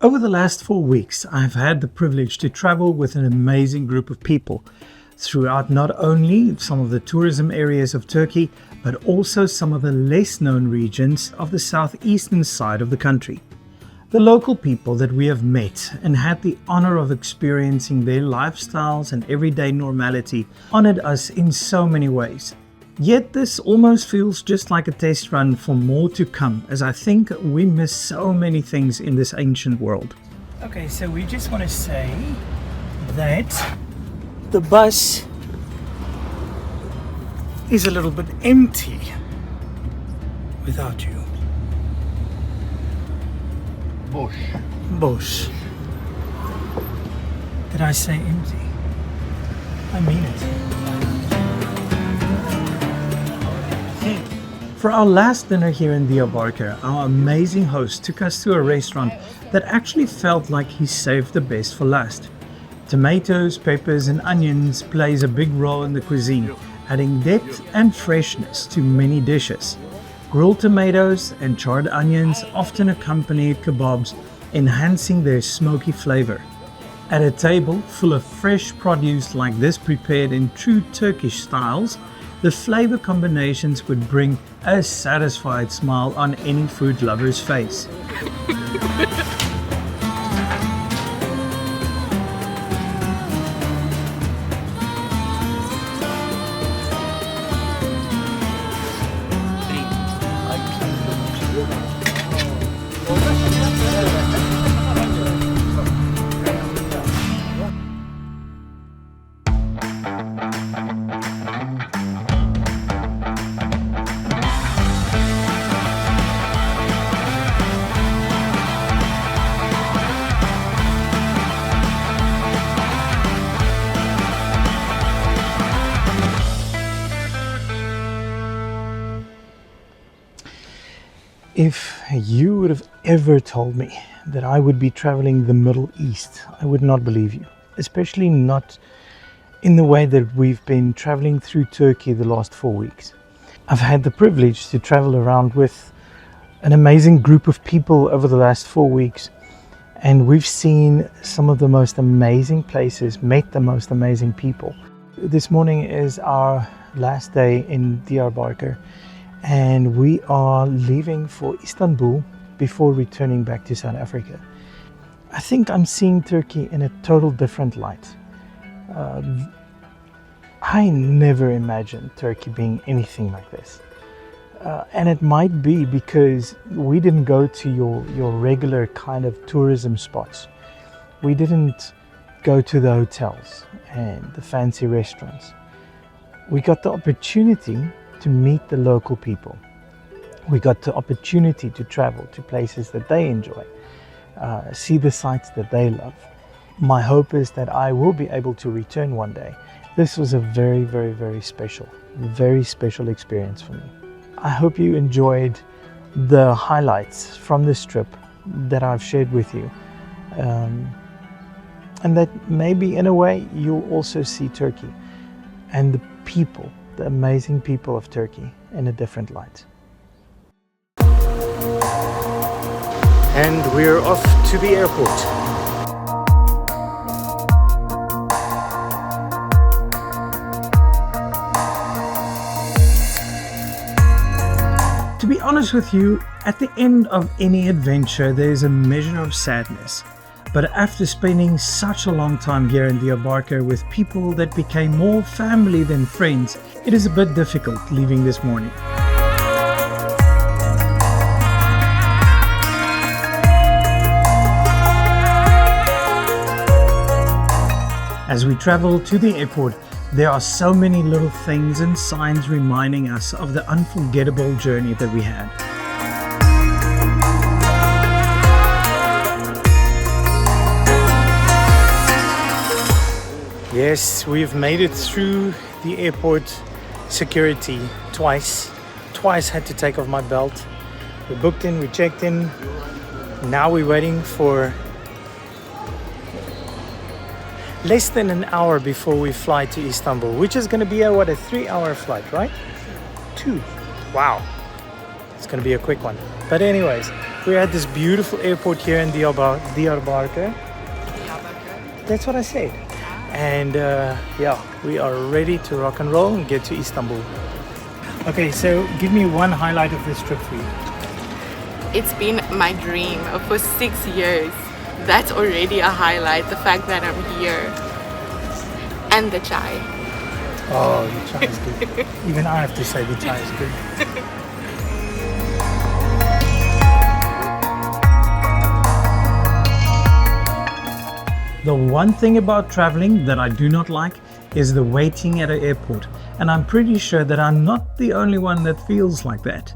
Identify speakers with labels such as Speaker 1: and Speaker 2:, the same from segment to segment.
Speaker 1: Over the last 4 weeks, I've had the privilege to travel with an amazing group of people throughout not only some of the tourism areas of Turkey, but also some of the less known regions of the southeastern side of the country. The local people that we have met and had the honor of experiencing their lifestyles and everyday normality honored us in so many ways. Yet this almost feels just like a test run for more to come, as I think we miss so many things in this ancient world. Okay, so we just want to say that the bus is a little bit empty without you. Boş. Did I say empty? I mean it. For our last dinner here in Diyarbakir, our amazing host took us to a restaurant that actually felt like he saved the best for last. Tomatoes, peppers and onions plays a big role in the cuisine, adding depth and freshness to many dishes. Grilled tomatoes and charred onions often accompany kebabs, enhancing their smoky flavor. At a table full of fresh produce like this prepared in true Turkish styles, the flavor combinations would bring a satisfied smile on any food lover's face. If you would have ever told me that I would be traveling the Middle East, I would not believe you, especially not in the way that we've been traveling through Turkey the last 4 weeks. I've had the privilege to travel around with an amazing group of people over the last 4 weeks, and we've seen some of the most amazing places, met the most amazing people. This morning is our last day in Diyarbakir, and we are leaving for Istanbul before returning back to South Africa. I think I'm seeing Turkey in a total different light. I never imagined Turkey being anything like this. And it might be because we didn't go to your regular kind of tourism spots. We didn't go to the hotels and the fancy restaurants. We got the opportunity to meet the local people. We got the opportunity to travel to places that they enjoy, see the sights that they love. My hope is that I will be able to return one day. This was a very, very, very special experience for me. I hope you enjoyed the highlights from this trip that I've shared with you. And that maybe in a way you'll also see Turkey and the people, the amazing people of Turkey in a different light. And we're off to the airport. To be honest with you, at the end of any adventure there's a measure of sadness. But after spending such a long time here in Diyarbakir with people that became more family than friends, it is a bit difficult leaving this morning. As we travel to the airport, there are so many little things and signs reminding us of the unforgettable journey that we had. Yes, we've made it through the airport security twice. Twice had to take off my belt. We booked in, we checked in. Now we're waiting for less than an hour before we fly to Istanbul, which is going to be a 3-hour flight, right? 2. Wow. It's going to be a quick one. But anyways, We're at this beautiful airport here in Diyarbakir. That's what I said. And yeah, we are ready to rock and roll and get to Istanbul. Okay, so give me one highlight of this trip for you.
Speaker 2: It's been my dream for 6 years. That's already a highlight, the fact that I'm here. And the chai.
Speaker 1: Oh, the chai is good. Even I have to say the chai is good. The one thing about traveling that I do not like is the waiting at an airport, and I'm pretty sure that I'm not the only one that feels like that.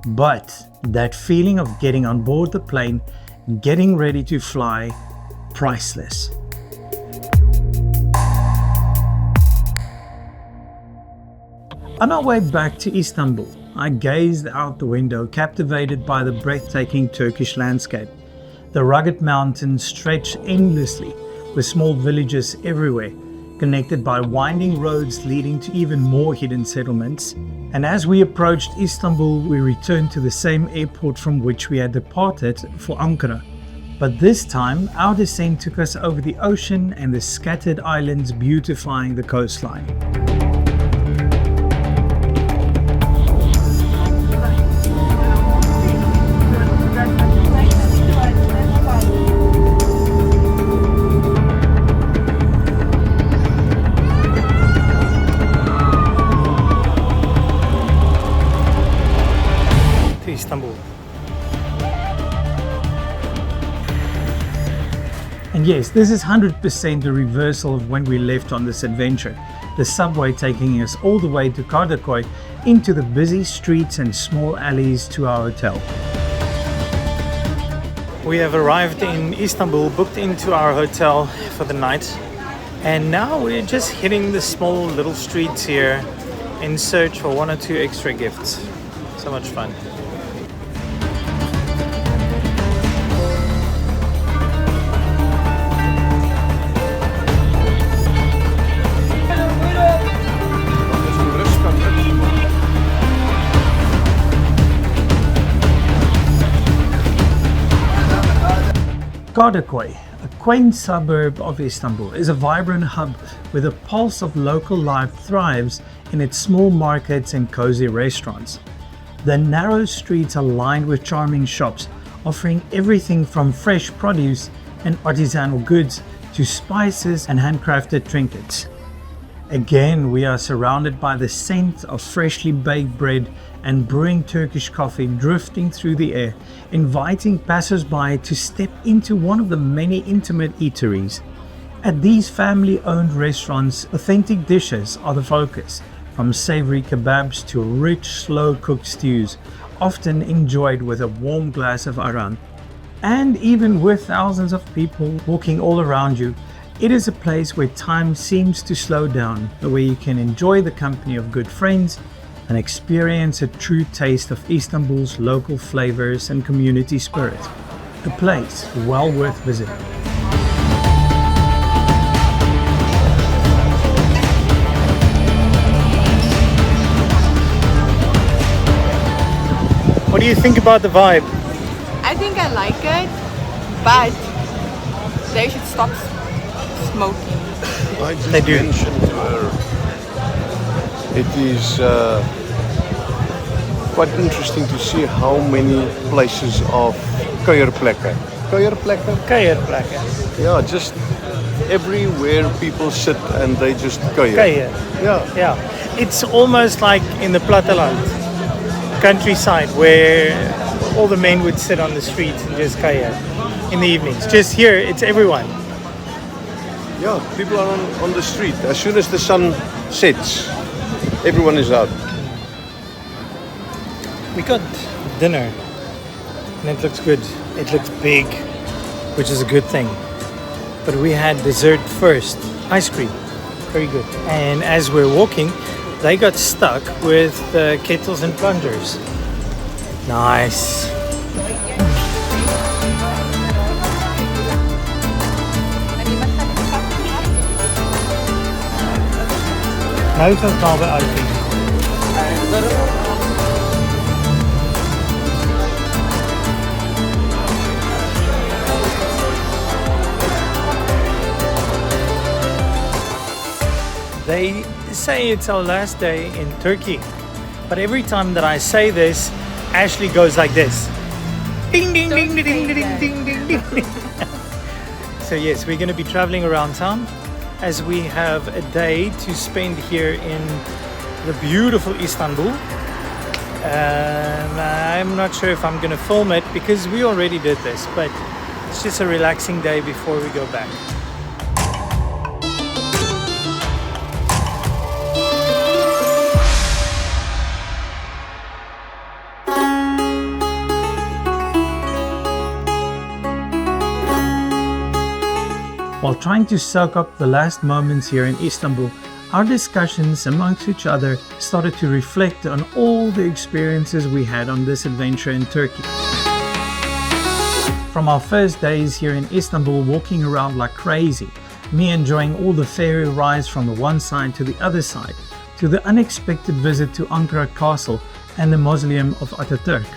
Speaker 1: But that feeling of getting on board the plane, getting ready to fly, priceless. On our way back to Istanbul, I gazed out the window, captivated by the breathtaking Turkish landscape. The rugged mountains stretch endlessly, with small villages everywhere, connected by winding roads leading to even more hidden settlements. And as we approached Istanbul, we returned to the same airport from which we had departed for Ankara. But this time, our descent took us over the ocean and the scattered islands beautifying the coastline. Istanbul. And yes, this is 100% the reversal of when we left on this adventure. The subway taking us all the way to Kardakoy, into the busy streets and small alleys to our hotel. We have arrived in Istanbul, booked into our hotel for the night, and now we're just hitting the small little streets here in search for one or two extra gifts. So much fun. Kardakoy, a quaint suburb of Istanbul, is a vibrant hub where the pulse of local life thrives in its small markets and cozy restaurants. The narrow streets are lined with charming shops, offering everything from fresh produce and artisanal goods to spices and handcrafted trinkets. Again, we are surrounded by the scent of freshly baked bread and brewing Turkish coffee drifting through the air, inviting passers-by to step into one of the many intimate eateries. At these family-owned restaurants, authentic dishes are the focus, from savory kebabs to rich, slow-cooked stews, often enjoyed with a warm glass of aran. And even with thousands of people walking all around you, it is a place where time seems to slow down, where you can enjoy the company of good friends and experience a true taste of Istanbul's local flavors and community spirit. A place well worth visiting. What do you think about the vibe?
Speaker 2: I think I like it, but they should stop smoking.
Speaker 3: I just
Speaker 1: They do.
Speaker 3: mentioned to her, it is quite interesting to see how many places of kuierplekken. Kuierplekken?
Speaker 1: Kuierplekken.
Speaker 3: Yeah, just everywhere people sit and they just kuier.
Speaker 1: Kuier.
Speaker 3: Yeah.
Speaker 1: Yeah. It's almost like in the platteland, countryside, where all the men would sit on the streets and just kuier in the evenings. Just here, it's everyone.
Speaker 3: Yeah, people are on the street. As soon as the sun sets, everyone is out.
Speaker 1: We got dinner and it looks good. It looks big, which is a good thing. But we had dessert first, ice cream, very good. And as we're walking, they got stuck with kettles and plungers. Nice. Nou tot nou weer uitvliegen. They say it's our last day in Turkey, but every time that I say this, Ashley goes like this. Ding, ding, ding, ding, ding, ding, ding, ding, ding, ding. So yes, we're going to be traveling around town as we have a day to spend here in the beautiful Istanbul. I'm not sure if I'm going to film it because we already did this, but it's just a relaxing day before we go back. While trying to soak up the last moments here in Istanbul, our discussions amongst each other started to reflect on all the experiences we had on this adventure in Turkey. From our first days here in Istanbul, walking around like crazy, me enjoying all the ferry rides from the one side to the other side, to the unexpected visit to Ankara Castle and the Mausoleum of Ataturk.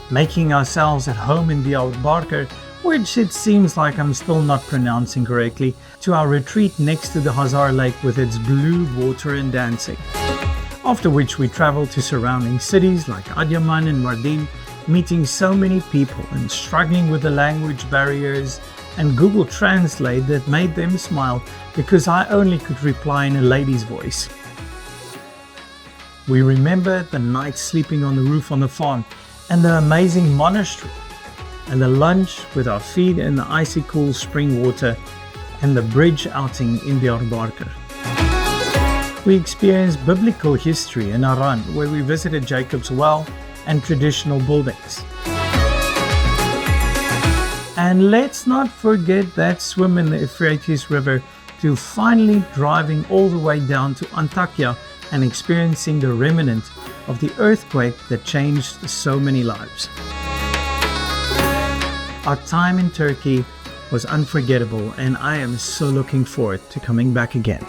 Speaker 1: Making ourselves at home in Diyarbakir, which it seems like I'm still not pronouncing correctly, to our retreat next to the Hazar Lake with its blue water and dancing. After which we traveled to surrounding cities like Adıyaman and Mardin, meeting so many people and struggling with the language barriers and Google Translate that made them smile because I only could reply in a lady's voice. We remember the night sleeping on the roof on the farm and the amazing monastery, and the lunch with our feet in the icy cool spring water, and the bridge outing in Diyarbakir. We experienced biblical history in Aran, where we visited Jacob's Well and traditional buildings. And let's not forget that swim in the Euphrates River to finally driving all the way down to Antakya and experiencing the remnant of the earthquake that changed so many lives. Our time in Turkey was unforgettable, and I am so looking forward to coming back again.